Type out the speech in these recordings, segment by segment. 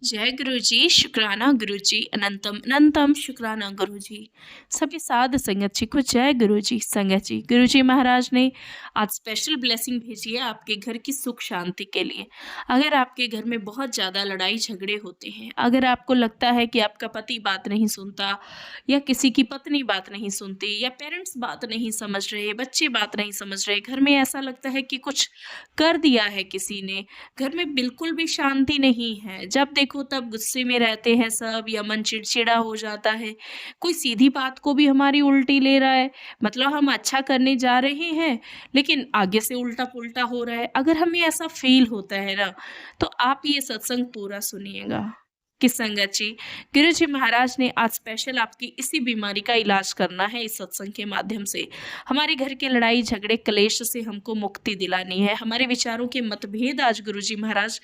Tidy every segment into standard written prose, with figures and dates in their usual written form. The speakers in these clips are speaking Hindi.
जय गुरुजी, शुक्राना गुरुजी, अनंतम अनंतम शुक्राना गुरुजी। सभी साध संगत जी को जय गुरुजी संगत जी। गुरुजी महाराज ने आज स्पेशल ब्लेसिंग भेजी है आपके घर की सुख शांति के लिए। अगर आपके घर में बहुत ज़्यादा लड़ाई झगड़े होते हैं, अगर आपको लगता है कि आपका पति बात नहीं सुनता या किसी की पत्नी बात नहीं सुनती या पेरेंट्स बात नहीं समझ रहे, बच्चे बात नहीं समझ रहे, घर में ऐसा लगता है कि कुछ कर दिया है किसी ने, घर में बिल्कुल भी शांति नहीं है, जब देखो तब गुस्से में रहते हैं सब या मन चिड़चिड़ा हो जाता है, कोई सीधी बात को भी हमारी उल्टी ले रहा है, मतलब हम अच्छा करने जा रहे हैं लेकिन आगे से उल्टा-पुल्टा हो रहा है। अगर हमें ऐसा फ़ील होता है ना, तो आप ये सत्संग पूरा सुनिएगा। कि संगत जी, गुरु जी महाराज ने आज स्पेशल आपकी इसी बीमारी का इलाज करना है इस सत्संग के माध्यम से। हमारे घर के लड़ाई झगड़े क्लेश से हमको मुक्ति दिलानी है। हमारे विचारों के मतभेद आज गुरुजी महाराज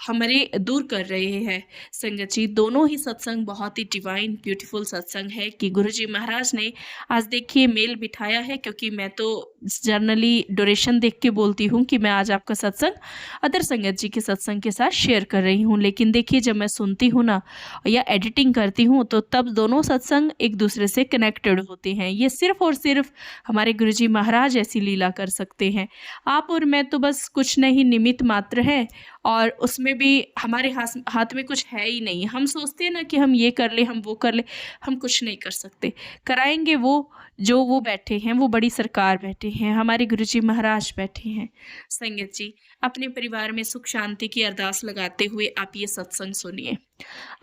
हमारे दूर कर रहे हैं। संगत जी, दोनों ही सत्संग बहुत ही डिवाइन ब्यूटीफुल सत्संग है कि गुरुजी महाराज ने आज देखिए मेल बिठाया है, क्योंकि मैं तो जनरली ड्यूरेशन देख के बोलती हूँ कि मैं आज आपका सत्संग अदर संगत जी के सत्संग के साथ शेयर कर रही हूँ, लेकिन देखिए जब मैं सुनती हूँ ना या एडिटिंग करती हूँ तो तब दोनों सत्संग एक दूसरे से कनेक्टेड होते हैं। ये सिर्फ और सिर्फ हमारे गुरुजी महाराज ऐसी लीला कर सकते हैं। आप और मैं तो बस कुछ नहीं, निमित्त मात्र है, और उसमें भी हमारे हाथ में कुछ है ही नहीं। हम सोचते हैं ना कि हम ये कर ले, हम वो कर ले, हम कुछ नहीं कर सकते। कराएंगे वो जो वो बैठे हैं, वो बड़ी सरकार बैठे हैं, हमारे गुरुजी महाराज बैठे हैं। संगत जी, अपने परिवार में सुख शांति की अरदास लगाते हुए आप ये सत्संग सुनिए।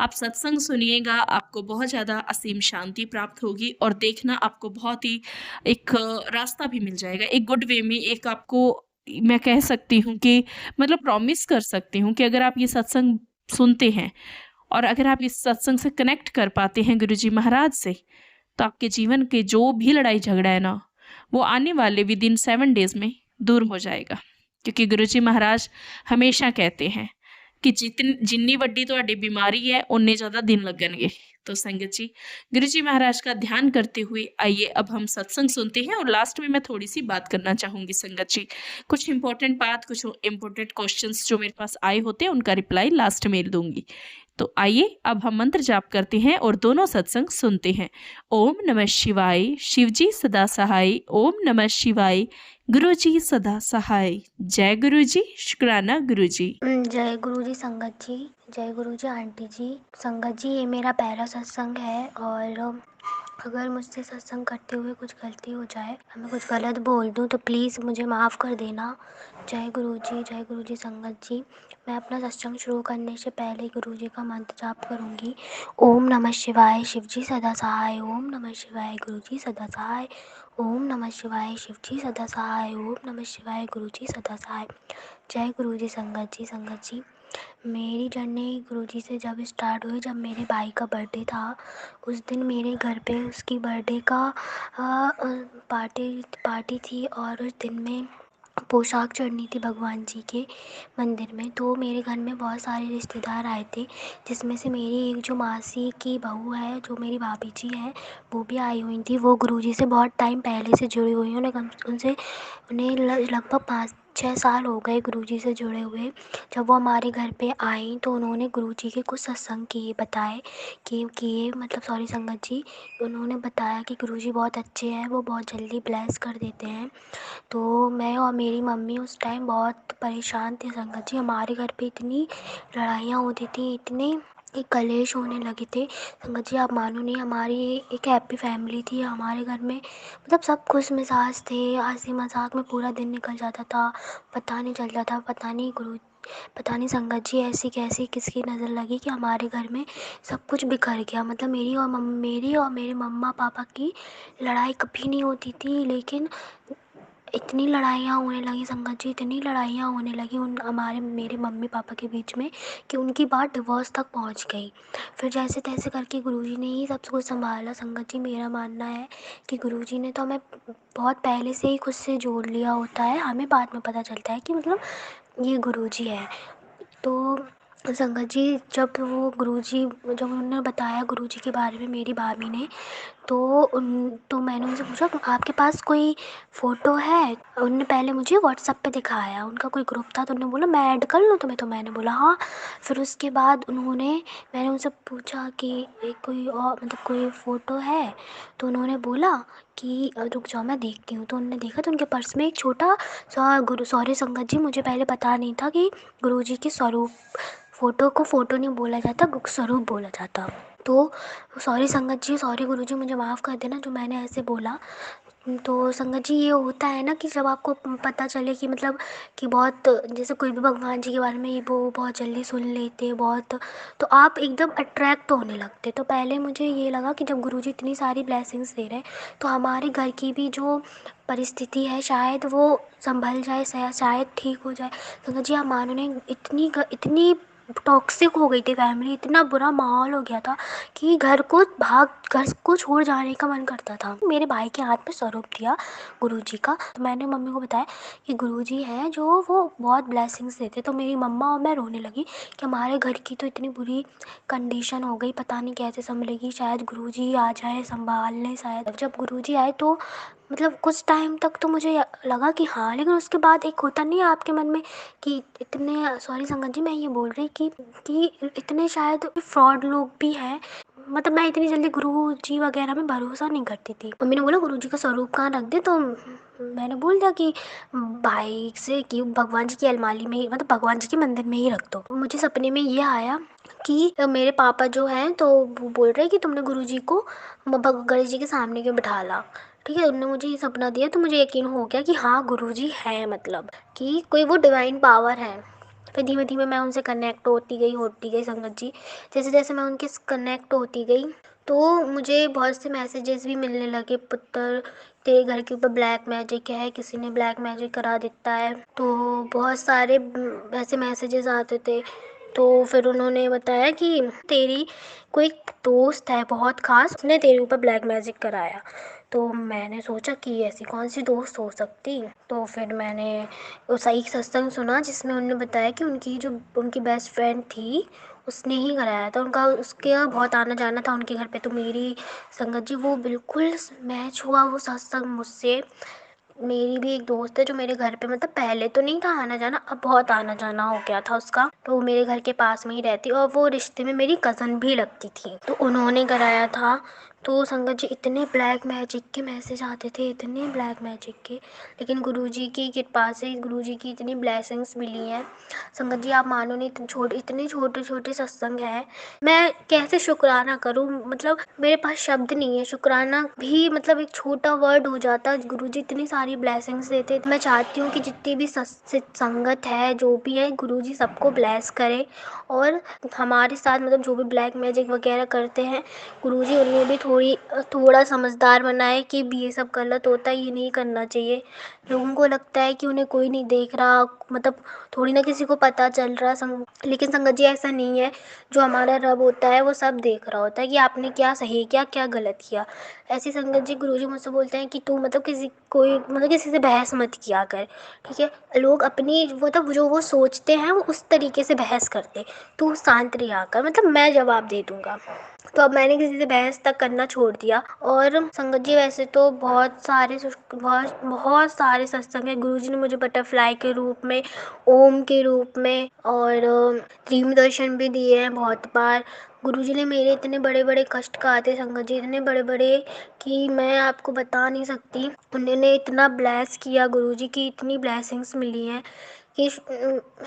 आप सत्संग सुनिएगा, आपको बहुत ज़्यादा असीम शांति प्राप्त होगी और देखना आपको बहुत ही एक रास्ता भी मिल जाएगा। एक गुड वे में एक आपको मैं कह सकती हूँ कि मतलब प्रॉमिस कर सकती हूँ कि अगर आप ये सत्संग सुनते हैं और अगर आप इस सत्संग से कनेक्ट कर पाते हैं गुरुजी महाराज से, तो आपके जीवन के जो भी लड़ाई झगड़ा है ना, वो आने वाले विदिन 7 डेज़ में दूर हो जाएगा। क्योंकि गुरुजी महाराज हमेशा कहते हैं कि जिन्नी वड्डी तुहाडी बीमारी है, उन्ने ज़्यादा दिन लगणगे। तो संगत जी, गुरुजी महाराज का ध्यान करते हुए आइए अब हम सत्संग सुनते हैं, और लास्ट में मैं थोड़ी-सी बात करना चाहूँगी संगत जी। कुछ इम्पोर्टेंट बात, कुछ इम्पोर्टेंट क्वेश्चन्स जो मेरे पास आए होते हैं, उनका रिप्लाई लास्ट में दूँगी। तो आइए अब हम मंत्र जाप करते हैं और दोनों सत्संग सुनते हैं। ओम नमः शिवाय, शिवजी सदा सहाय। ओम नमः शिवाय, गुरुजी सदा सहाय। जय गुरुजी, शुक्राना गुरुजी। जय गुरु जी संगत जी। जय गुरु जी आंटी जी। संगत जी, ये मेरा पहला सत्संग है और अगर मुझसे सत्संग करते हुए कुछ गलती हो जाए, मैं कुछ गलत बोल दूँ तो प्लीज़ मुझे माफ़ कर देना। जय गुरु जी, जय गुरु जी संगत जी। मैं अपना सत्संग शुरू करने से पहले गुरु जी का मंत्र जाप करूँगी। ओम नमः शिवाय, शिवजी सदा सहाय। ओम नमः शिवाय, गुरु जी सदा सहाय। ओम नमः शिवाय, शिवजी सदा सहाय। ओम नमः शिवाय, गुरु जी सदा सहाय। जय गुरु जी संगत जी। संगत जी, मेरी जर्नी गुरुजी से जब स्टार्ट हुई, जब मेरे भाई का बर्थडे था, उस दिन मेरे घर पे उसकी बर्थडे का पार्टी पार्टी थी और उस दिन में पोशाक चढ़नी थी भगवान जी के मंदिर में। तो मेरे घर में बहुत सारे रिश्तेदार आए थे, जिसमें से मेरी एक जो मासी की बहू है, जो मेरी भाभी जी है, वो भी आई हुई थी। वो गुरुजी से बहुत टाइम पहले से जुड़ी हुई हैं। उन्हें लगभग 5-6 साल हो गए गुरुजी से जुड़े हुए। जब वो हमारे घर पे आई तो उन्होंने गुरुजी के कुछ सत्संग किए बताए कि मतलब सॉरी संगत जी, उन्होंने बताया कि गुरुजी बहुत अच्छे हैं, वो बहुत जल्दी ब्लेस कर देते हैं। तो मैं और मेरी मम्मी उस टाइम बहुत परेशान थे संगत जी। हमारे घर पे इतनी लड़ाइयाँ होती थी, इतने एक कलेश होने लगे थे संगत जी, आप मानो नहीं। हमारी एक हैप्पी फैमिली थी हमारे घर में, मतलब सब खुश मिजाज थे, हंसी मजाक में पूरा दिन निकल जाता था, पता नहीं चलता था। पता नहीं संगत जी ऐसी कैसी किसकी नज़र लगी कि हमारे घर में सब कुछ बिखर गया। मतलब मेरी और मेरे मम्मा पापा की लड़ाई कभी नहीं होती थी, लेकिन इतनी लड़ाइयाँ होने लगी संगत जी, इतनी लड़ाइयाँ होने लगी उन हमारे मेरे मम्मी पापा के बीच में कि उनकी बात डिवोर्स तक पहुंच गई। फिर जैसे तैसे करके गुरुजी ने ही सब कुछ संभाला संगत जी। मेरा मानना है कि गुरुजी ने तो हमें बहुत पहले से ही खुद से जोड़ लिया होता है, हमें बाद में पता चलता है कि मतलब ये गुरुजी है। तो संगत जी, जब उन्होंने बताया गुरुजी के बारे में मेरी भाभी ने, तो मैंने उनसे पूछा आपके पास कोई फ़ोटो है? उन्होंने पहले मुझे व्हाट्सएप पे दिखाया, उनका कोई ग्रुप था, तो उन्होंने बोला मैं ऐड कर लूँ तुम्हें? तो मैंने बोला हाँ। फिर उसके बाद मैंने उनसे पूछा कि कोई और मतलब कोई फ़ोटो है? तो उन्होंने बोला कि रुक जाओ मैं देखती हूँ। तो उन्होंने देखा तो उनके पर्स में एक छोटा सा गुरु सॉरी संगत जी, मुझे पहले पता नहीं था कि गुरुजी के स्वरूप, फ़ोटो को फ़ोटो नहीं बोला जाता, स्वरूप बोला जाता। तो सॉरी संगत जी, सॉरी गुरुजी, मुझे माफ़ कर देना जो मैंने ऐसे बोला। तो संगत जी ये होता है ना कि जब आपको पता चले कि मतलब कि बहुत, जैसे कोई भी भगवान जी के बारे में वो बहुत जल्दी सुन लेते हैं बहुत, तो आप एकदम अट्रैक्ट होने लगते। तो पहले मुझे ये लगा कि जब गुरुजी इतनी सारी ब्लेसिंग्स दे रहे हैं तो हमारे घर की भी जो परिस्थिति है शायद वो संभल जाए, शायद ठीक हो जाए। संगत जी आप मानो नहीं, इतनी टॉक्सिक हो गई थी फैमिली, इतना बुरा माहौल हो गया था कि घर को छोड़ जाने का मन करता था। मेरे भाई के हाथ में स्वरूप दिया गुरुजी का, तो मैंने मम्मी को बताया कि गुरुजी हैं जो वो बहुत ब्लेसिंग्स देते। तो मेरी मम्मा और मैं रोने लगी कि हमारे घर की तो इतनी बुरी कंडीशन हो गई, पता नहीं कैसे संभलेगी, शायद गुरुजी आ जाए संभाल लें। शायद जब गुरुजी आए तो मतलब कुछ टाइम तक तो मुझे लगा कि हाँ, लेकिन उसके बाद एक होता नहीं है आपके मन में कि इतने, सॉरी संगत जी मैं ये बोल रही कि इतने शायद फ्रॉड लोग भी हैं। मतलब मैं इतनी जल्दी गुरुजी वगैरह में भरोसा नहीं करती थी। मम्मी ने बोला गुरुजी का स्वरूप कहाँ रख दे, तो मैंने बोल दिया कि भाई से कि भगवान जी की अलमारी में ही, मतलब भगवान जी के मंदिर में ही रख दो। मुझे सपने में ये आया कि मेरे पापा जो हैं तो वो बोल रहे हैं कि तुमने गुरुजी को गणेश जी के सामने क्यों बिठा ला। ठीक है, उन्होंने मुझे ये सपना दिया तो मुझे यकीन हो गया कि हाँ गुरुजी हैं, मतलब कि कोई वो डिवाइन पावर है। फिर धीमे धीमे मैं उनसे कनेक्ट होती गई संगत जी। जैसे जैसे मैं उनके कनेक्ट होती गई तो मुझे बहुत से मैसेजेस भी मिलने लगे, पुत्र तेरे घर के ऊपर ब्लैक मैजिक है, किसी ने ब्लैक मैजिक करा देता है। तो बहुत सारे ऐसे मैसेजेस आते थे। तो फिर उन्होंने बताया कि तेरी कोई दोस्त है बहुत खास, उसने तेरे ऊपर ब्लैक मैजिक कराया। तो मैंने सोचा कि ऐसी कौन सी दोस्त हो सकती। तो फिर मैंने उस एक सत्संग सुना जिसमें उन्होंने बताया कि उनकी बेस्ट फ्रेंड थी उसने ही कराया था, उनका उसके बहुत आना जाना था उनके घर पे। तो मेरी संगत जी वो बिल्कुल मैच हुआ वो सत्संग मुझसे। मेरी भी एक दोस्त है जो मेरे घर पे, मतलब पहले तो नहीं था आना जाना, अब बहुत आना जाना हो गया था उसका। तो वो मेरे घर के पास में ही रहती और वो रिश्ते में मेरी कज़न भी लगती थी, तो उन्होंने कराया था। तो संगत जी इतने ब्लैक मैजिक के मैसेज आते थे, इतने ब्लैक मैजिक के, लेकिन गुरुजी की कृपा से गुरुजी की इतनी ब्लेसिंग्स मिली हैं संगत जी आप मानो नहीं। इतने छोटे छोटे सत्संग हैं, मैं कैसे शुक्राना करूं, मतलब मेरे पास शब्द नहीं है। शुक्राना भी मतलब एक छोटा वर्ड हो जाता है। गुरुजी इतनी सारी ब्लेसिंग्स देते। मैं चाहती हूँ कि जितनी भी संगत है जो भी है, गुरुजी सबको ब्लेस करे और हमारे साथ मतलब जो भी ब्लैक मैजिक वगैरह करते हैं गुरुजी उन्हें भी थोड़ा समझदार बनाए कि भी ये सब गलत होता है, ये नहीं करना चाहिए। लोगों को लगता है कि उन्हें कोई नहीं देख रहा, मतलब थोड़ी ना किसी को पता चल रहा लेकिन संगत जी ऐसा नहीं है। जो हमारा रब होता है वो सब देख रहा होता है कि आपने क्या सही किया क्या गलत किया। ऐसी संगत जी गुरुजी मुझसे बोलते हैं कि तू मतलब किसी से बहस मत किया कर। ठीक है, लोग अपनी मतलब जो वो सोचते हैं वो उस तरीके से बहस करते, तू शांत रहा कर, मतलब मैं जवाब दे दूंगा। तो अब मैंने किसी से बहस तक करना छोड़ दिया। और संगत जी वैसे तो बहुत सारे सत्संग है। गुरुजी ने मुझे बटरफ्लाई के रूप में, ओम के रूप में और ड्रीम दर्शन भी दिए हैं बहुत बार। गुरुजी ने मेरे इतने बड़े बड़े कष्ट काटे संगत जी, इतने बड़े बड़े कि मैं आपको बता नहीं सकती। उन्होंने इतना ब्लेस किया, गुरुजी की इतनी ब्लेसिंग्स मिली हैं कि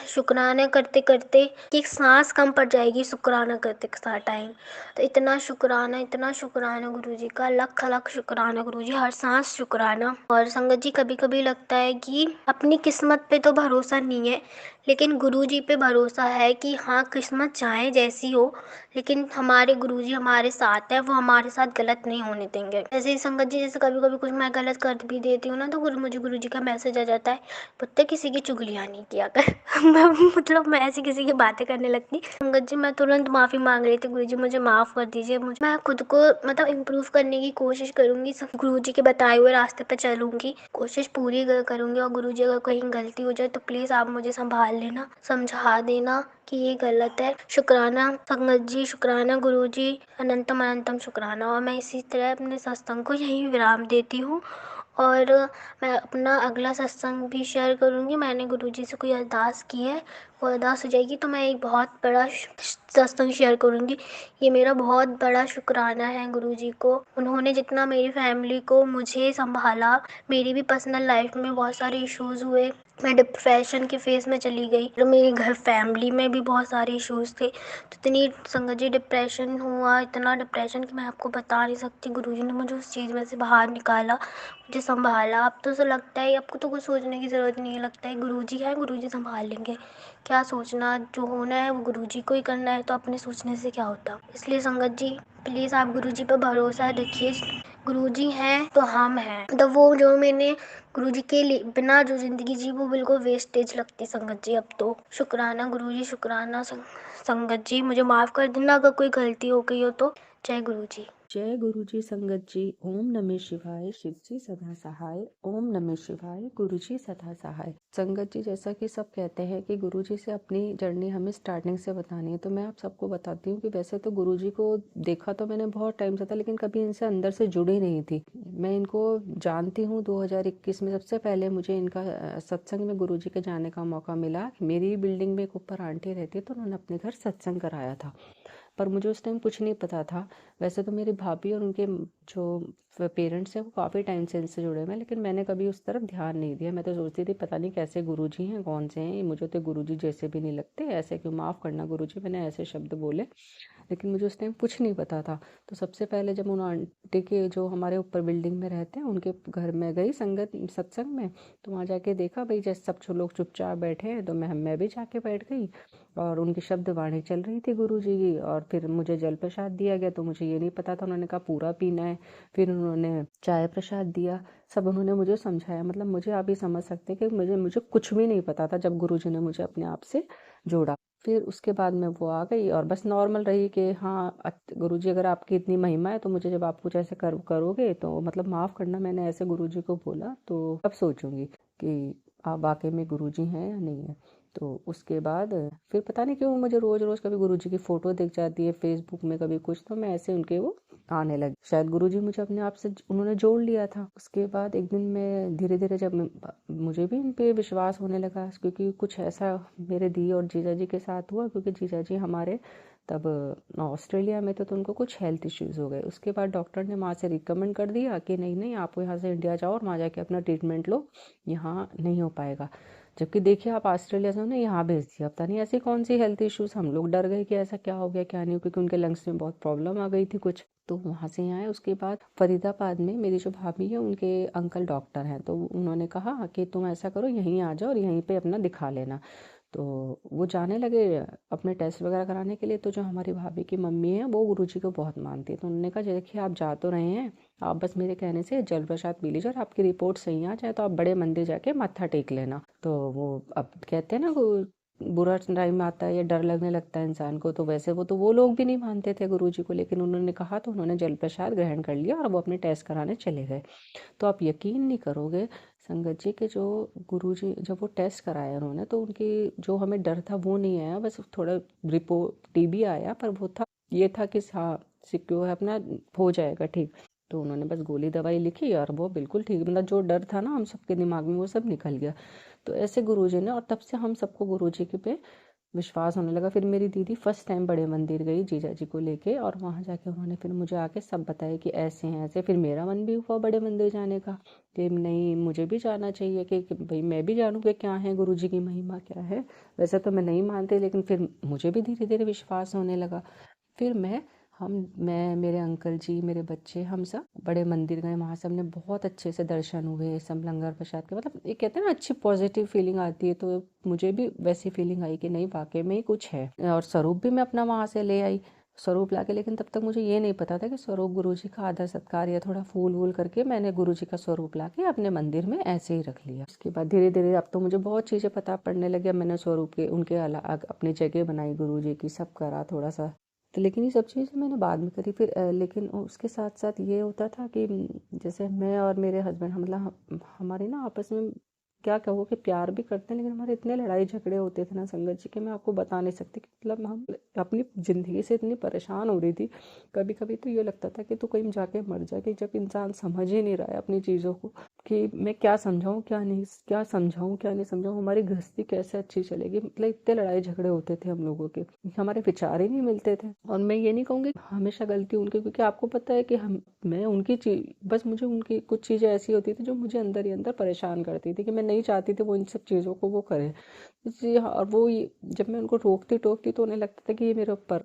शुक्राना करते करते कि एक सांस कम पड़ जाएगी शुक्राना करते सारा टाइम। तो इतना शुक्राना गुरुजी का, लख लख शुक्राना गुरुजी, हर सांस शुक्राना। और संगत जी कभी कभी लगता है कि अपनी किस्मत पे तो भरोसा नहीं है, लेकिन गुरुजी पे भरोसा है कि हाँ किस्मत चाहे जैसी हो, लेकिन हमारे गुरुजी हमारे साथ है, वो हमारे साथ गलत नहीं होने देंगे। ऐसे ही संगत जी जैसे कभी कभी कुछ मैं गलत कर भी देती हूँ ना, तो मुझे गुरुजी का मैसेज आ जाता है, पुत्तर किसी की चुगलियाँ नहीं किया कर। मैं ऐसी किसी की बातें करने लगती संगत जी, मैं तुरंत माफ़ी मांग रही थी, गुरुजी मुझे माफ़ कर दीजिए। मैं खुद को मतलब इम्प्रूव करने की कोशिश करूँगी, गुरुजी के बताए हुए रास्ते पर चलूँगी, कोशिश पूरी करूँगी। और गुरुजी अगर कहीं गलती हो जाए तो प्लीज़ आप मुझे संभाल लेना, समझा देना कि ये गलत है। शुक्राना संगत जी, शुक्राना गुरुजी, अनंतम अनंतम शुक्राना। और मैं इसी तरह अपने सत्संग को यहीं विराम देती हूँ और मैं अपना अगला सत्संग भी शेयर करूँगी। मैंने गुरुजी से कोई अरदास की है, वो अरदास हो जाएगी तो मैं एक बहुत बड़ा सत्संग शेयर करूँगी। ये मेरा बहुत बड़ा शुक्राना है गुरुजी को। उन्होंने जितना मेरी फैमिली को मुझे संभाला, मेरी भी पर्सनल लाइफ में बहुत सारे इश्यूज़ हुए, मैं डिप्रेशन के फेज़ में चली गई और मेरे घर फैमिली में भी बहुत सारे इश्यूज़ थे। तो इतनी संगत जी डिप्रेशन हुआ, इतना डिप्रेशन कि मैं आपको बता नहीं सकती। गुरुजी ने मुझे उस चीज़ में से बाहर निकाला, मुझे संभाला। अब तो ऐसा लगता है आपको तो कुछ सोचने की ज़रूरत नहीं है, लगता है गुरुजी हैं, गुरुजी संभाल लेंगे। क्या सोचना, जो होना है वो गुरुजी को ही करना है, तो अपने सोचने से क्या होता। इसलिए संगत जी प्लीज़ आप गुरुजी पर भरोसा रखिए। गुरुजी हैं तो हम हैं। तो वो जो मैंने गुरुजी के लिए बिना जो ज़िंदगी जी वो बिल्कुल वेस्टेज लगती संगत जी। अब तो शुक्राना गुरुजी, शुक्राना संगत जी। मुझे माफ़ कर देना अगर कोई गलती हो गई हो तो। जय गुरुजी। जय गुरु जी। संगत जी, ओम नमः शिवाय। शिव जी सदा सहाय। ओम नमः शिवाय। गुरु जी सदा सहाय। संगत जी, जैसा कि सब कहते हैं कि गुरु जी से अपनी जर्नी हमें स्टार्टिंग से बतानी है, तो मैं आप सबको बताती हूँ कि वैसे तो गुरु जी को देखा तो मैंने बहुत टाइम से था, लेकिन कभी इनसे अंदर से जुड़ी नहीं थी। मैं इनको जानती हूँ 2021 में। सबसे पहले मुझे इनका सत्संग में गुरु जी के जाने का मौका मिला। मेरी बिल्डिंग में एक ऊपर आंटी रहती, तो उन्होंने अपने घर सत्संग कराया था, पर मुझे उस टाइम कुछ नहीं पता था। वैसे तो मेरी भाभी और उनके जो पेरेंट्स हैं वो काफ़ी टाइम से इनसे जुड़े हुए हैं, लेकिन मैंने कभी उस तरफ ध्यान नहीं दिया। मैं तो सोचती थी पता नहीं कैसे गुरुजी हैं, कौन से हैं, मुझे तो गुरुजी जैसे भी नहीं लगते, ऐसे क्यों, माफ़ करना गुरुजी, मैंने ऐसे शब्द बोले, लेकिन मुझे उस टाइम कुछ नहीं पता था। तो सबसे पहले जब उन आंटी के जो हमारे ऊपर बिल्डिंग में रहते हैं उनके घर में गई संगत सत्संग में, तो वहाँ जाके देखा भाई जैसे सब लोग चुपचाप बैठे हैं, तो मैं भी जाके बैठ गई और उनकी शब्द वाणी चल रही थी गुरु जी की। और फिर मुझे जल प्रसाद दिया गया, तो मुझे ये नहीं पता था, उन्होंने कहा पूरा पीना है। फिर उन्होंने चाय प्रसाद दिया, सब उन्होंने मुझे समझाया। मतलब मुझे आप ये समझ सकते हैं कि मुझे कुछ भी नहीं पता था जब गुरु जी ने मुझे अपने आप से जोड़ा। फिर उसके बाद में वो आ गई और बस नॉर्मल रही कि हाँ गुरुजी अगर आपकी इतनी महिमा है तो मुझे जब आप कुछ ऐसे करोगे तो मतलब माफ़ करना, मैंने ऐसे गुरुजी को बोला, तो अब सोचूंगी कि आप वाकई में गुरुजी हैं या नहीं है। तो उसके बाद फिर पता नहीं क्यों मुझे रोज़ रोज़ कभी गुरुजी की फ़ोटो दिख जाती है फेसबुक में, कभी कुछ, तो मैं ऐसे उनके वो आने लगी। शायद गुरुजी मुझे अपने आप से उन्होंने जोड़ लिया था। उसके बाद एक दिन मैं धीरे धीरे जब मुझे भी इन पे विश्वास होने लगा, क्योंकि कुछ ऐसा मेरे दी और जीजा जी के साथ हुआ, क्योंकि जीजा जी हमारे तब ऑस्ट्रेलिया में थे, तो उनको कुछ हेल्थ इश्यूज़ हो गए। उसके बाद डॉक्टर ने वहाँ से रिकमेंड कर दिया कि नहीं नहीं आप यहाँ से इंडिया जाओ और वहाँ जाके अपना ट्रीटमेंट लो, यहाँ नहीं हो पाएगा। जबकि देखिए आप ऑस्ट्रेलिया से उन्हें यहाँ भेज दिया, पता नहीं ऐसी कौन सी हेल्थ इश्यूज़, हम लोग डर गए कि ऐसा क्या हो गया क्या नहीं, क्योंकि उनके लंग्स में बहुत प्रॉब्लम आ गई थी कुछ। तो वहाँ से यहाँ आए। उसके बाद फरीदाबाद में मेरी जो भाभी है उनके अंकल डॉक्टर हैं, तो उन्होंने कहा कि तुम ऐसा करो यहीं आ जाओ और यहीं पे अपना दिखा लेना। तो वो जाने लगे अपने टेस्ट वगैरह कराने के लिए। तो जो हमारी भाभी की मम्मी है वो गुरुजी को बहुत मानती है, तो उन्होंने कहा देखिए आप जा तो रहे हैं, आप बस मेरे कहने से जल प्रसाद पी लीजिए और आपकी रिपोर्ट सही आ जाए तो आप बड़े मंदिर जाके माथा टेक लेना। तो वो अब कहते हैं ना बुरा टाइम आता है या डर लगने लगता है इंसान को, तो वैसे वो लोग भी नहीं मानते थे गुरुजी को, लेकिन उन्होंने कहा तो उन्होंने जल प्रसाद ग्रहण कर लिया और वो अपने टेस्ट कराने चले गए। तो आप यकीन नहीं करोगे संगत जी के जो गुरुजी जब वो टेस्ट कराया उन्होंने, तो उनकी जो हमें डर था वो नहीं आया, बस थोड़ा रिपोर्ट टीबी आया, पर वो था ये था कि हाँ सिक्योर है अपना, हो जाएगा ठीक। तो उन्होंने बस गोली दवाई लिखी और वो बिल्कुल ठीक, मतलब जो डर था ना हम सबके दिमाग में वो सब निकल गया। तो ऐसे गुरुजी ने, और तब से हम सबको गुरुजी के पे विश्वास होने लगा। फिर मेरी दीदी फर्स्ट टाइम बड़े मंदिर गई जीजा जी को लेके, और वहाँ जाके उन्होंने फिर मुझे आके सब बताया कि ऐसे हैं ऐसे। फिर मेरा मन भी हुआ बड़े मंदिर जाने का कि नहीं मुझे भी जाना चाहिए, कि भाई मैं भी जानूँ कि क्या है गुरुजी की महिमा क्या है। वैसे तो मैं नहीं मानती, लेकिन फिर मुझे भी धीरे धीरे विश्वास होने लगा। फिर मैं मेरे अंकल जी मेरे बच्चे हम सब बड़े मंदिर गए, वहाँ से हमने बहुत अच्छे से दर्शन हुए, सब लंगर प्रसाद के, मतलब ये कहते हैं ना अच्छी पॉजिटिव फीलिंग आती है, तो मुझे भी वैसी फीलिंग आई कि नहीं वाकई में ही कुछ है। और स्वरूप भी मैं अपना वहाँ से ले आई, स्वरूप लाके, लेकिन तब तक मुझे ये नहीं पता था कि स्वरूप गुरुजी का आदर सत्कार या थोड़ा फूल वूल करके मैंने गुरुजी का स्वरूप लाके अपने मंदिर में ऐसे ही रख लिया। उसके बाद धीरे धीरे अब तो मुझे बहुत चीज़ें पता पड़ने लगी। अब मैंने स्वरूप के उनके अलग अपनी जगह बनाई गुरुजी की, सब करा थोड़ा सा। तो लेकिन ये सब चीज़ें मैंने बाद में करी। फिर लेकिन उसके साथ साथ ये होता था कि जैसे मैं और मेरे हस्बैंड मतलब हमारे ना आपस में क्या कहो कि प्यार भी करते हैं, लेकिन हमारे इतने लड़ाई झगड़े होते थे ना संगत जी कि मैं आपको बता नहीं सकती कि मतलब हम अपनी ज़िंदगी से इतनी परेशान हो रही थी। कभी कभी तो ये लगता था कि तू कहीं जाके मर जा, कि जब इंसान समझ ही नहीं रहा है अपनी चीज़ों को कि मैं क्या समझाऊं क्या नहीं, क्या समझाऊं क्या नहीं समझाऊं, हमारी गृहस्थी कैसे अच्छी चलेगी। मतलब इतने लड़ाई झगड़े होते थे हम लोगों के, हमारे विचार ही नहीं मिलते थे। और मैं ये नहीं कहूँगी हमेशा गलती उनकी, क्योंकि आपको पता है कि हम मैं उनकी चीज बस मुझे उनकी कुछ चीज़ें ऐसी होती थी जो मुझे अंदर ही अंदर परेशान करती थी, कि मैं नहीं चाहती थी वो इन सब चीज़ों को वो करें। इसलिए और जब मैं उनको रोकती टोकती तो उन्हें लगता था कि ये मेरे ऊपर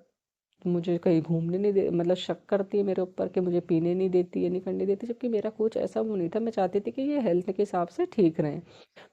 मुझे कहीं घूमने नहीं दे, मतलब शक करती है मेरे ऊपर कि मुझे पीने नहीं देती, ये नहीं करने देती, जबकि मेरा कुछ ऐसा वो नहीं था। मैं चाहती थी कि ये हेल्थ के हिसाब से ठीक रहें।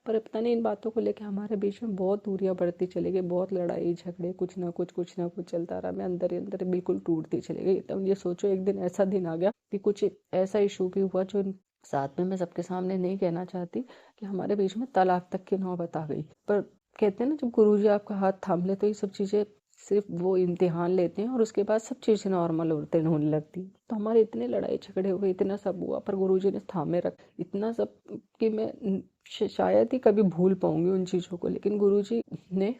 पर पता नहीं इन बातों को लेकर हमारे बीच में बहुत दूरियां बढ़ती चली गई, बहुत लड़ाई झगड़े, कुछ ना कुछ चलता रहा। मैं अंदर ही अंदर बिल्कुल टूटती चली गई। तब ये सोचो एक दिन ऐसा दिन आ गया कि कुछ ऐसा इशू भी हुआ जो साथ में मैं सबके सामने नहीं कहना चाहती, कि हमारे बीच में तलाक तक की नौबत आ गई। पर कहते हैं ना, जब गुरुजी आपका हाथ थाम ले तो ये सब चीज़ें सिर्फ वो इम्तिहान लेते हैं और उसके बाद सब चीज़ें नॉर्मल होने लगती। तो हमारे इतने लड़ाई झगड़े हुए, इतना सब हुआ, पर गुरुजी ने थामे रख इतना सब कि मैं शायद ही कभी भूल पाऊंगी उन चीज़ों को। लेकिन गुरुजी ने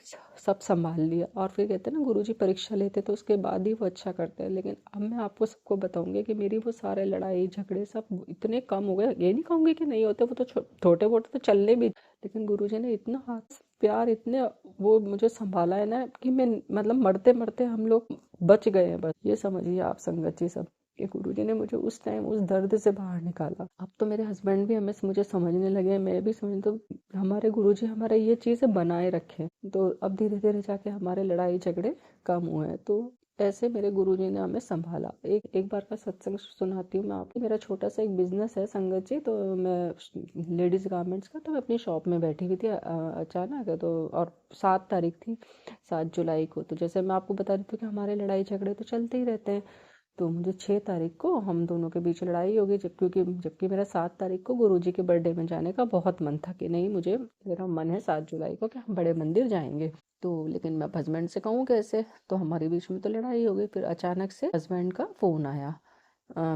सब संभाल लिया। और फिर कहते हैं ना, गुरुजी परीक्षा लेते तो उसके बाद ही वो अच्छा करते हैं। लेकिन अब मैं आपको सबको बताऊंगी कि मेरी वो सारे लड़ाई झगड़े सब इतने कम हो गए। ये नहीं कहूँगी कि नहीं होते, वो तो छोटे मोटे तो चलने भी, लेकिन गुरुजी ने इतना हाथ प्यार, इतने वो मुझे संभाला है ना कि मैं मतलब मरते मरते हम लोग बच गए हैं। बस ये समझिए आप संगत जी सब, कि गुरुजी ने मुझे उस टाइम उस दर्द से बाहर निकाला। अब तो मेरे हस्बैंड भी हमें मुझे समझने लगे, मैं भी समझ, तो हमारे गुरुजी हमारे ये चीज़ें बनाए रखे। तो अब धीरे धीरे जाके हमारे लड़ाई झगड़े कम हुए हैं। तो ऐसे मेरे गुरुजी ने हमें संभाला। एक बार का सत्संग सुनाती हूँ मैं आपको। मेरा छोटा सा एक बिजनेस है संगत जी, तो मैं लेडीज गारमेंट्स का, तो मैं अपनी शॉप में बैठी हुई थी अचानक। तो और 7 तारीख थी, 7 जुलाई को। तो जैसे मैं आपको बता रही थी कि हमारे लड़ाई झगड़े तो चलते ही रहते हैं। तो मुझे 6 तारीख को हम दोनों के बीच लड़ाई हो गई, जबकि मेरा 7 तारीख को गुरुजी के बर्थडे में जाने का बहुत मन था, कि नहीं मुझे, मेरा मन है 7 जुलाई को कि हम बड़े मंदिर जाएंगे। तो लेकिन मैं हस्बैंड से कहूँ कैसे, तो हमारे बीच में तो लड़ाई हो गई। फिर अचानक से हस्बैंड का फ़ोन आया,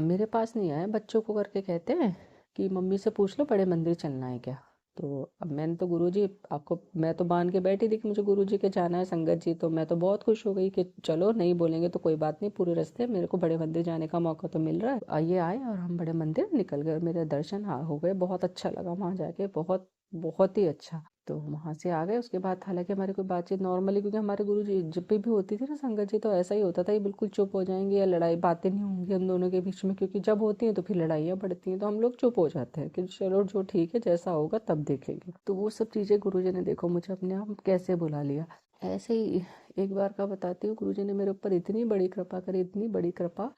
मेरे पास नहीं आया, बच्चों को करके कहते हैं कि मम्मी से पूछ लो बड़े मंदिर चलना है क्या। तो अब मैंने तो गुरुजी आपको, मैं तो मान के बैठी थी कि मुझे गुरुजी के जाना है संगत जी। तो मैं तो बहुत खुश हो गई कि चलो नहीं बोलेंगे तो कोई बात नहीं, पूरे रास्ते मेरे को बड़े मंदिर जाने का मौका तो मिल रहा है। आइए आए और हम बड़े मंदिर निकल गए। मेरे दर्शन हो गए, बहुत अच्छा लगा वहाँ जाके, बहुत बहुत ही अच्छा। तो वहाँ से आ गए। उसके बाद हालांकि हमारी कोई बातचीत नॉर्मली, क्योंकि हमारे गुरुजी जब भी होती थी ना संगत जी, तो ऐसा ही होता था, ये बिल्कुल चुप हो जाएंगे या लड़ाई बातें नहीं होंगी हम दोनों के बीच में, क्योंकि जब होती हैं तो फिर लड़ाइयाँ बढ़ती हैं, तो हम लोग चुप हो जाते हैं कि चलो जो ठीक है जैसा होगा तब देखेंगे। तो वो सब चीज़ें गुरुजी ने देखो मुझे अपने आप कैसे बुला लिया। ऐसे ही एक बार का बताती हूँ, गुरुजी ने मेरे ऊपर इतनी बड़ी कृपा करी, इतनी बड़ी कृपा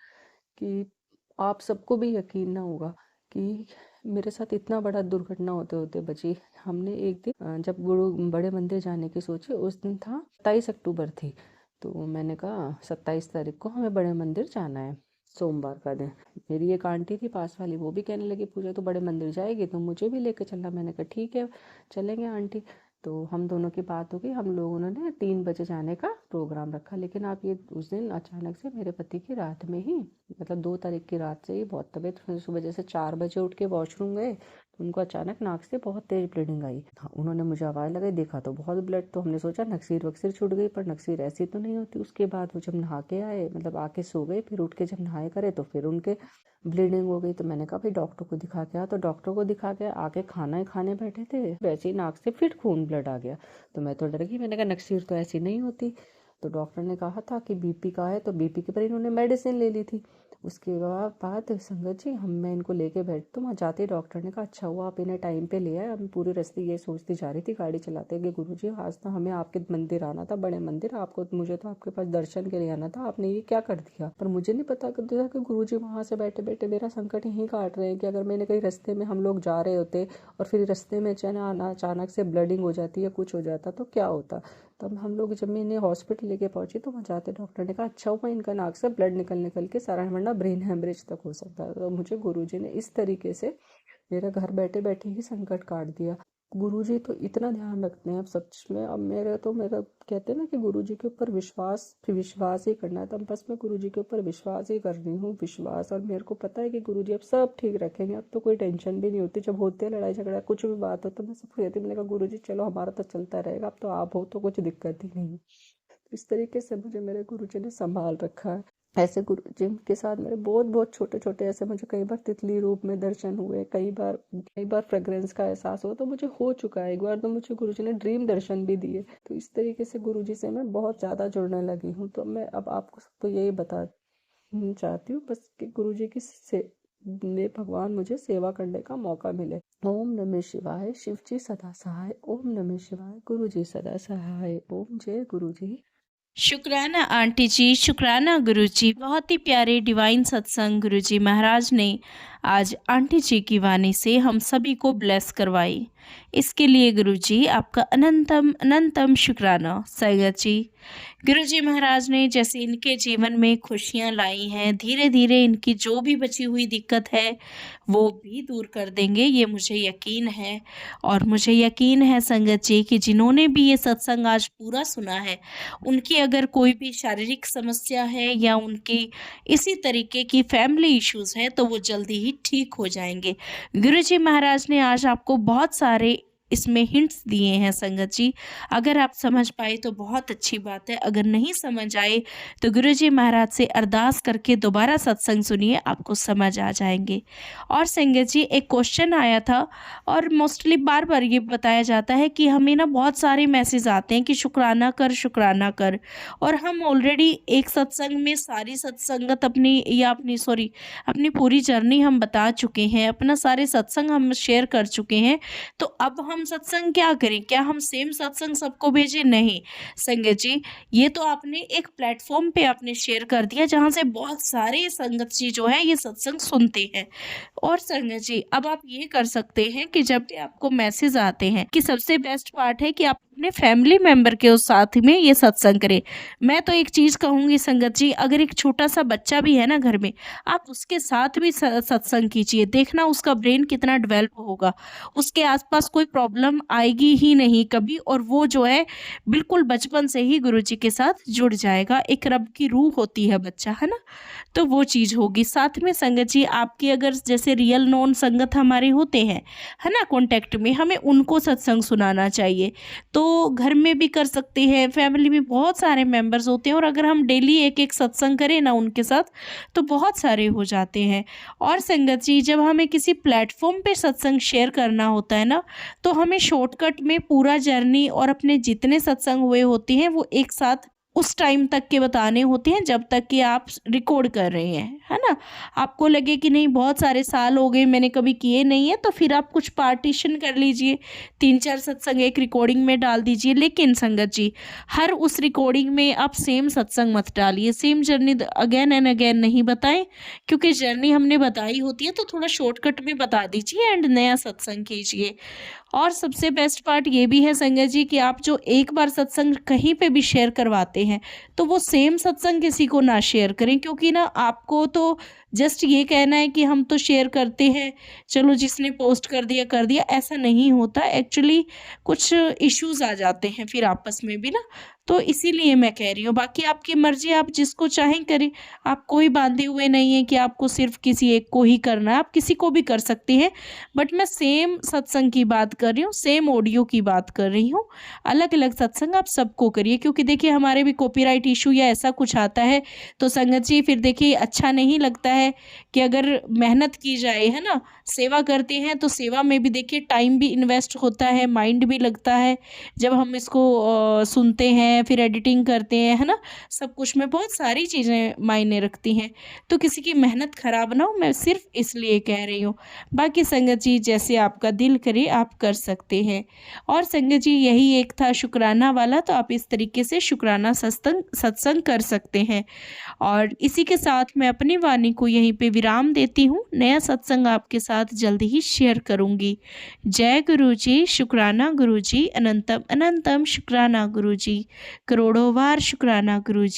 कि आप सबको भी यकीन ना होगा कि मेरे साथ इतना बड़ा दुर्घटना होते होते बची। हमने एक दिन जब गुरु बड़े मंदिर जाने की सोची, उस दिन था 27 अक्टूबर थी। तो मैंने कहा 27 तारीख को हमें बड़े मंदिर जाना है, सोमवार का दिन। मेरी एक आंटी थी पास वाली, वो भी कहने लगी पूजा तो बड़े मंदिर जाएगी तो मुझे भी लेके चलना। मैंने कहा ठीक है चलेंगे आंटी। तो हम दोनों की बात हो गई, हम लोगों ने 3 बजे जाने का प्रोग्राम रखा। लेकिन आप ये उस दिन अचानक से मेरे पति की रात में ही, मतलब 2 तारीख की रात से ही बहुत तबीयत, सुबह जैसे 4 बजे उठ के वॉशरूम गए तो उनको अचानक नाक से बहुत तेज ब्लीडिंग आई। हाँ, उन्होंने मुझे आवाज़ लगाई, देखा तो बहुत ब्लड। तो हमने सोचा नक्सीर वक्सीर छूट गई, पर नक्सीर ऐसी तो नहीं होती। उसके बाद वो जब नहा के आए, मतलब आके सो गए, फिर उठ के जब नहाए करे तो फिर उनके ब्लीडिंग हो गई। तो मैंने कहा भाई डॉक्टर को दिखा के आ। तो डॉक्टर को दिखा के आके खाना ही खाने बैठे थे, वैसे ही नाक से फिर खून ब्लड आ गया। तो मैं तो डर गई, मैंने कहा नक्सीर तो ऐसी नहीं होती। तो डॉक्टर ने कहा था कि बीपी का है, तो बीपी के पर इन्होंने मेडिसिन ले ली थी। उसके बाद संगत जी मैं इनको लेके बैठ, तो वहाँ जाते ही डॉक्टर ने कहा अच्छा हुआ आप इन्हें टाइम पे ले आए। हम पूरे रास्ते ये सोचती जा रही थी गाड़ी चलाते कि गुरुजी आज तो हमें आपके मंदिर आना था, बड़े मंदिर, आपको मुझे तो आपके पास दर्शन के लिए आना था, आपने ये क्या कर दिया। पर मुझे नहीं पता कर दिया कि गुरुजी वहाँ से बैठे बैठे मेरा संकट यहीं काट रहे हैं, कि अगर मैंने कहीं रास्ते में हम लोग जा रहे होते और फिर रास्ते में अचानक से ब्लडिंग हो जाती या कुछ हो जाता तो क्या होता। तब हम लोग जब मैं इन्हें हॉस्पिटल लेके पहुंची तो वहाँ जाते डॉक्टर ने कहा अच्छा हुआ इनका नाक से ब्लड निकल के सारा, वरना ब्रेन हेमरेज तक हो सकता है। तो मुझे गुरुजी ने इस तरीके से मेरा घर बैठे बैठे ही संकट काट दिया। गुरुजी तो इतना ध्यान रखते हैं, अब सच में अब मेरा कहते हैं ना कि गुरुजी के ऊपर विश्वास ही करना है, तो अब बस मैं गुरुजी के ऊपर विश्वास ही कर रही हूँ, विश्वास। और मेरे को पता है कि गुरुजी अब सब ठीक रखेंगे, अब तो कोई टेंशन भी नहीं होती। जब होते हैं लड़ाई झगड़ा कुछ भी बात हो तो मैं सबको कहती हूँ, मैंने कहा गुरुजी चलो हमारा तो चलता रहेगा, अब तो आप हो तो कुछ दिक्कत ही नहीं है। तो इस तरीके से मुझे मेरे गुरुजी ने संभाल रखा है। ऐसे गुरु जिनके साथ मेरे बहुत बहुत छोटे छोटे ऐसे मुझे कई बार तितली रूप में दर्शन हुए, कई बार फ्रेग्रेंस का एहसास हुआ, तो मुझे हो चुका है। एक बार तो मुझे गुरुजी ने ड्रीम दर्शन भी दिए। तो इस तरीके से गुरुजी से मैं बहुत ज़्यादा जुड़ने लगी हूँ। तो मैं अब आपको सबको यही बता चाहती हूँ बस कि गुरुजी की से ने भगवान मुझे सेवा करने का मौका मिले। ओम नमः शिवाय, शिव जी सदा सहाय। ओम नमः शिवाय, गुरु जी सदा सहाय। ओम जय गुरु जी। शुक्राना आंटी जी, शुक्राना गुरुजी। बहुत ही प्यारे डिवाइन सत्संग गुरुजी महाराज ने आज आंटी जी की वाणी से हम सभी को ब्लेस करवाई। इसके लिए गुरुजी आपका अनंतम अनंतम शुक्राना। संगत जी, गुरुजी महाराज ने जैसे इनके जीवन में खुशियां लाई हैं, धीरे धीरे इनकी जो भी बची हुई दिक्कत है वो भी दूर कर देंगे, ये मुझे यकीन है। और मुझे यकीन है संगत जी कि जिन्होंने भी ये सत्संग आज पूरा सुना है, उनकी अगर कोई भी शारीरिक समस्या है या उनकी इसी तरीके की फैमिली इश्यूज है तो वो जल्दी ही ठीक हो जाएंगे। गुरुजी महाराज ने आज आपको बहुत सारे इसमें हिंट्स दिए हैं संगत जी। अगर आप समझ पाए तो बहुत अच्छी बात है, अगर नहीं समझ आए तो गुरुजी महाराज से अरदास करके दोबारा सत्संग सुनिए, आपको समझ आ जाएंगे। और संगत जी, एक क्वेश्चन आया था और मोस्टली बार बार ये बताया जाता है कि हमें ना बहुत सारे मैसेज आते हैं कि शुक्राना कर, शुक्राना कर। और हम ऑलरेडी एक सत्संग में सारी सत्संगत अपनी पूरी जर्नी हम बता चुके हैं, अपना सारे सत्संग हम शेयर कर चुके हैं। तो अब हम सत्संग क्या करें? क्या हम सेम सत्संग सबको भेजें? नहीं संगत जी, ये तो आपने एक प्लेटफॉर्म पे आपने शेयर कर दिया जहाँ से बहुत सारे संगत जी जो है ये सत्संग सुनते हैं। और संगत जी, अब आप ये कर सकते हैं कि जब भी आपको मैसेज आते हैं कि सबसे बेस्ट पार्ट है कि आप अपने फैमिली मेंबर के उस साथ में ये सत्संग करें। मैं तो एक चीज़ कहूँगी संगत जी, अगर एक छोटा सा बच्चा भी है ना घर में, आप उसके साथ भी सत्संग कीजिए, देखना उसका ब्रेन कितना डेवलप होगा। उसके आसपास कोई प्रॉब्लम आएगी ही नहीं कभी, और वो जो है बिल्कुल बचपन से ही गुरुजी के साथ जुड़ जाएगा। एक रब की रूह होती है बच्चा, है ना, तो वो चीज़ होगी। साथ में संगत जी, आपकी अगर जैसे रियल नॉन संगत हमारे होते हैं, है ना, कॉन्टेक्ट में, हमें उनको सत्संग सुनाना चाहिए। तो घर में भी कर सकते हैं, फैमिली में बहुत सारे मेंबर्स होते हैं, और अगर हम डेली एक एक सत्संग करें ना उनके साथ तो बहुत सारे हो जाते हैं। और संगत जी, जब हमें किसी प्लेटफॉर्म पे सत्संग शेयर करना होता है ना, तो हमें शॉर्टकट में पूरा जर्नी और अपने जितने सत्संग हुए होते हैं वो एक साथ उस टाइम तक के बताने होते हैं जब तक कि आप रिकॉर्ड कर रहे हैं, है ना। आपको लगे कि नहीं बहुत सारे साल हो गए मैंने कभी किए नहीं है, तो फिर आप कुछ पार्टीशन कर लीजिए, 3-4 सत्संग एक रिकॉर्डिंग में डाल दीजिए। लेकिन संगत जी, हर उस रिकॉर्डिंग में आप सेम सत्संग मत डालिए, same journey again and again नहीं बताएं, क्योंकि जर्नी हमने बताई होती है तो थोड़ा शॉर्टकट में बता दीजिए एंड नया सत्संग कीजिए। और सबसे बेस्ट पार्ट ये भी है संगत जी कि आप जो एक बार सत्संग कहीं पे भी शेयर करवाते हैं तो वो सेम सत्संग किसी को ना शेयर करें, क्योंकि ना आपको तो जस्ट ये कहना है कि हम तो शेयर करते हैं, चलो जिसने पोस्ट कर दिया, ऐसा नहीं होता। एक्चुअली कुछ इश्यूज आ जाते हैं फिर आपस में भी ना, तो इसीलिए मैं कह रही हूँ। बाकी आपकी मर्जी, आप जिसको चाहें करें, आप कोई बांधे हुए नहीं है कि आपको सिर्फ किसी एक को ही करना है, आप किसी को भी कर सकते हैं। बट मैं सेम सत्संग की बात कर रही हूँ, सेम ऑडियो की बात कर रही हूँ। अलग अलग सत्संग आप सबको करिए, क्योंकि देखिए हमारे भी कॉपीराइट इशू या ऐसा कुछ आता है तो संगत जी फिर देखिए अच्छा नहीं लगता है कि अगर मेहनत की जाए, है ना, सेवा करते हैं तो सेवा में भी देखिए टाइम भी इन्वेस्ट होता है, माइंड भी लगता है जब हम इसको सुनते हैं, फिर एडिटिंग करते हैं, है ना, सब कुछ में बहुत सारी चीज़ें मायने रखती हैं। तो किसी की मेहनत खराब ना हो, मैं सिर्फ इसलिए कह रही हूँ। बाकी संगत जी जैसे आपका दिल करे आप कर सकते हैं। और संगत जी यही एक था शुक्राना वाला, तो आप इस तरीके से शुक्राना सत्संग कर सकते हैं। और इसी के साथ मैं अपनी वाणी को यहीं पे विराम देती हूँ। नया सत्संग आपके साथ जल्दी ही शेयर करूँगी। जय गुरु जी, शुक्राना गुरु जी, अनंतम अनंतम शुक्राना गुरु जी, करोड़ों बार शुक्राना गुरु जी।